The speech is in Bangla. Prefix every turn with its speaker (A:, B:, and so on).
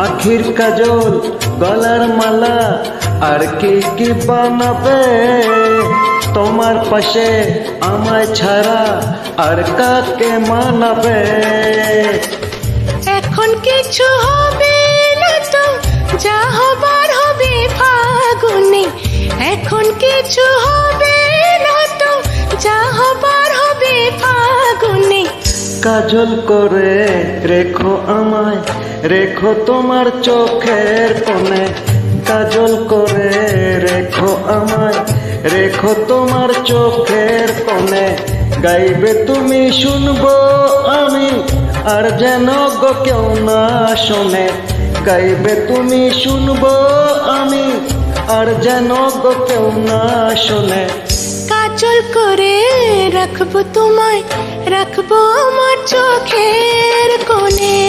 A: আখির কাজল গলার মালা আর কি কি বানাবে তোমার পাশে আমায় ছাড়া আর কাকে মানাবে
B: এখন কিছু হবে না তো যা হবার হবে ফাগুনে এখন কিছু হবে না তো যা হবার হবে ফাগুনে
A: কাজল করে রেখো আমায় রেখো তোমার চোখের কোণে কাজল করে রেখো আমায় রেখো তোমার চোখের কোণে গাইবে তুমি শুনবো আমি আর যেন গো কেউ না শোনে গাইবে তুমি শুনবো আমি আর যেন গো কেউ না শোনে
B: কাজল করে রাখবো তোমায় রাখবো আমার চোখের কোণে।